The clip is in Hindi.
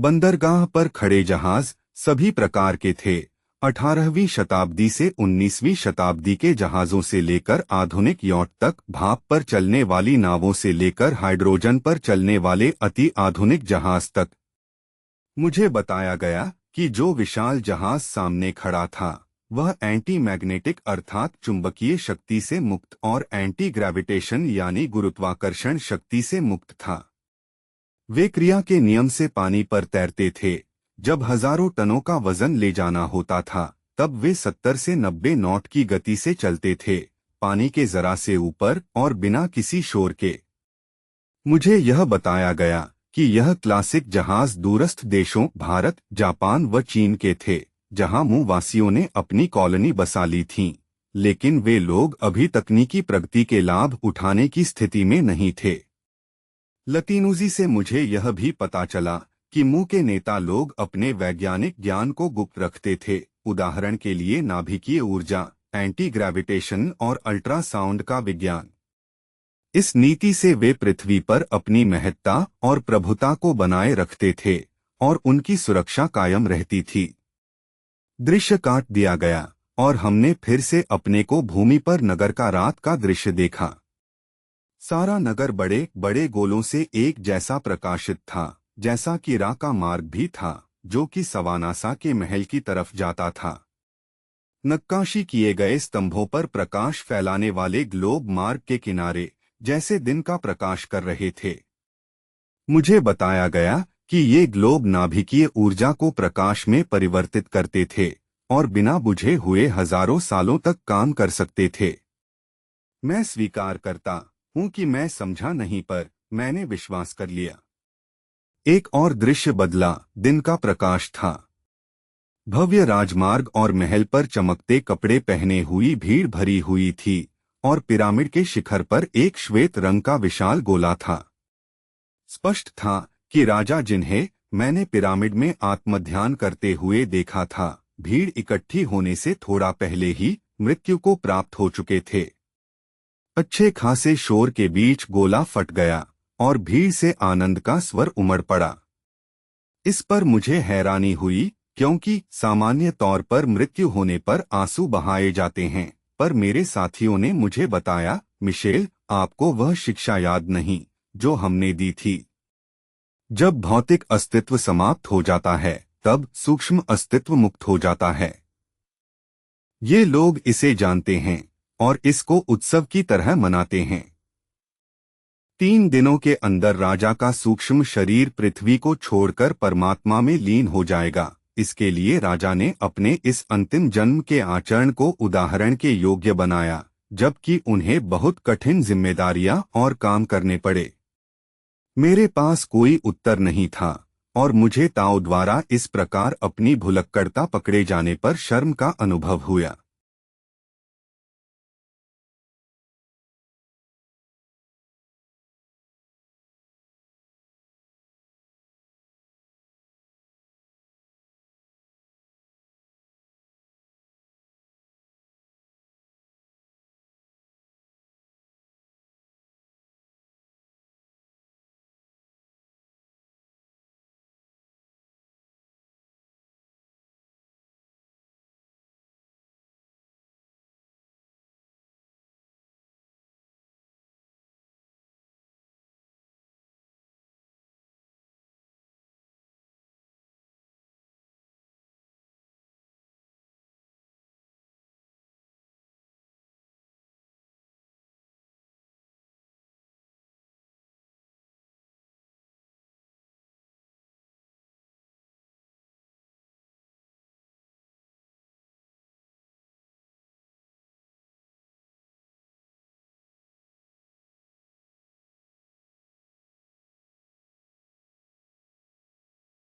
बंदरगाह पर खड़े जहाज सभी प्रकार के थे। 18वीं शताब्दी से 19वीं शताब्दी के जहाज़ों से लेकर आधुनिक यॉट तक, भाप पर चलने वाली नावों से लेकर हाइड्रोजन पर चलने वाले अति आधुनिक जहाज तक। मुझे बताया गया कि जो विशाल जहाज सामने खड़ा था वह एंटी मैग्नेटिक अर्थात चुंबकीय शक्ति से मुक्त और एंटी ग्रेविटेशन यानी गुरुत्वाकर्षण शक्ति से मुक्त था। वे क्रिया के नियम से पानी पर तैरते थे। जब हजारों टनों का वजन ले जाना होता था तब वे 70 से 90 नॉट की गति से चलते थे, पानी के जरा से ऊपर और बिना किसी शोर के। मुझे यह बताया गया कि यह क्लासिक जहाज दूरस्थ देशों भारत, जापान व चीन के थे, जहां मूल वासियों ने अपनी कॉलोनी बसा ली थी, लेकिन वे लोग अभी तकनीकी प्रगति के लाभ उठाने की स्थिति में नहीं थे। लतीनूजी से मुझे यह भी पता चला कि मुंह के नेता लोग अपने वैज्ञानिक ज्ञान को गुप्त रखते थे, उदाहरण के लिए नाभिकीय ऊर्जा, एंटी ग्रेविटेशन और अल्ट्रासाउंड का विज्ञान। इस नीति से वे पृथ्वी पर अपनी महत्ता और प्रभुता को बनाए रखते थे और उनकी सुरक्षा कायम रहती थी। दृश्य काट दिया गया और हमने फिर से अपने को भूमि पर नगर का रात का दृश्य देखा। सारा नगर बड़े बड़े गोलों से एक जैसा प्रकाशित था, जैसा कि रा का मार्ग भी था जो कि सवानासा के महल की तरफ जाता था। नक्काशी किए गए स्तंभों पर प्रकाश फैलाने वाले ग्लोब मार्ग के किनारे जैसे दिन का प्रकाश कर रहे थे। मुझे बताया गया कि ये ग्लोब नाभिकीय ऊर्जा को प्रकाश में परिवर्तित करते थे और बिना बुझे हुए हजारों सालों तक काम कर सकते थे। मैं स्वीकार करता हूं कि मैं समझा नहीं, पर मैंने विश्वास कर लिया। एक और दृश्य बदला, दिन का प्रकाश था। भव्य राजमार्ग और महल पर चमकते कपड़े पहने हुई भीड़ भरी हुई थी और पिरामिड के शिखर पर एक श्वेत रंग का विशाल गोला था। स्पष्ट था कि राजा जिन्हें मैंने पिरामिड में आत्मध्यान करते हुए देखा था, भीड़ इकट्ठी होने से थोड़ा पहले ही मृत्यु को प्राप्त हो चुके थे। अच्छे खासे शोर के बीच गोला फट गया और भीड़ से आनंद का स्वर उमड़ पड़ा। इस पर मुझे हैरानी हुई, क्योंकि सामान्य तौर पर मृत्यु होने पर आंसू बहाए जाते हैं, पर मेरे साथियों ने मुझे बताया, मिशेल, आपको वह शिक्षा याद नहीं जो हमने दी थी। जब भौतिक अस्तित्व समाप्त हो जाता है तब सूक्ष्म अस्तित्व मुक्त हो जाता है। ये लोग इसे जानते हैं और इसको उत्सव की तरह मनाते हैं। 3 दिनों के अंदर राजा का सूक्ष्म शरीर पृथ्वी को छोड़कर परमात्मा में लीन हो जाएगा। इसके लिए राजा ने अपने इस अंतिम जन्म के आचरण को उदाहरण के योग्य बनाया, जबकि उन्हें बहुत कठिन जिम्मेदारियां और काम करने पड़े। मेरे पास कोई उत्तर नहीं था और मुझे ताओ द्वारा इस प्रकार अपनी भुलक्कड़ता पकड़े जाने पर शर्म का अनुभव हुआ।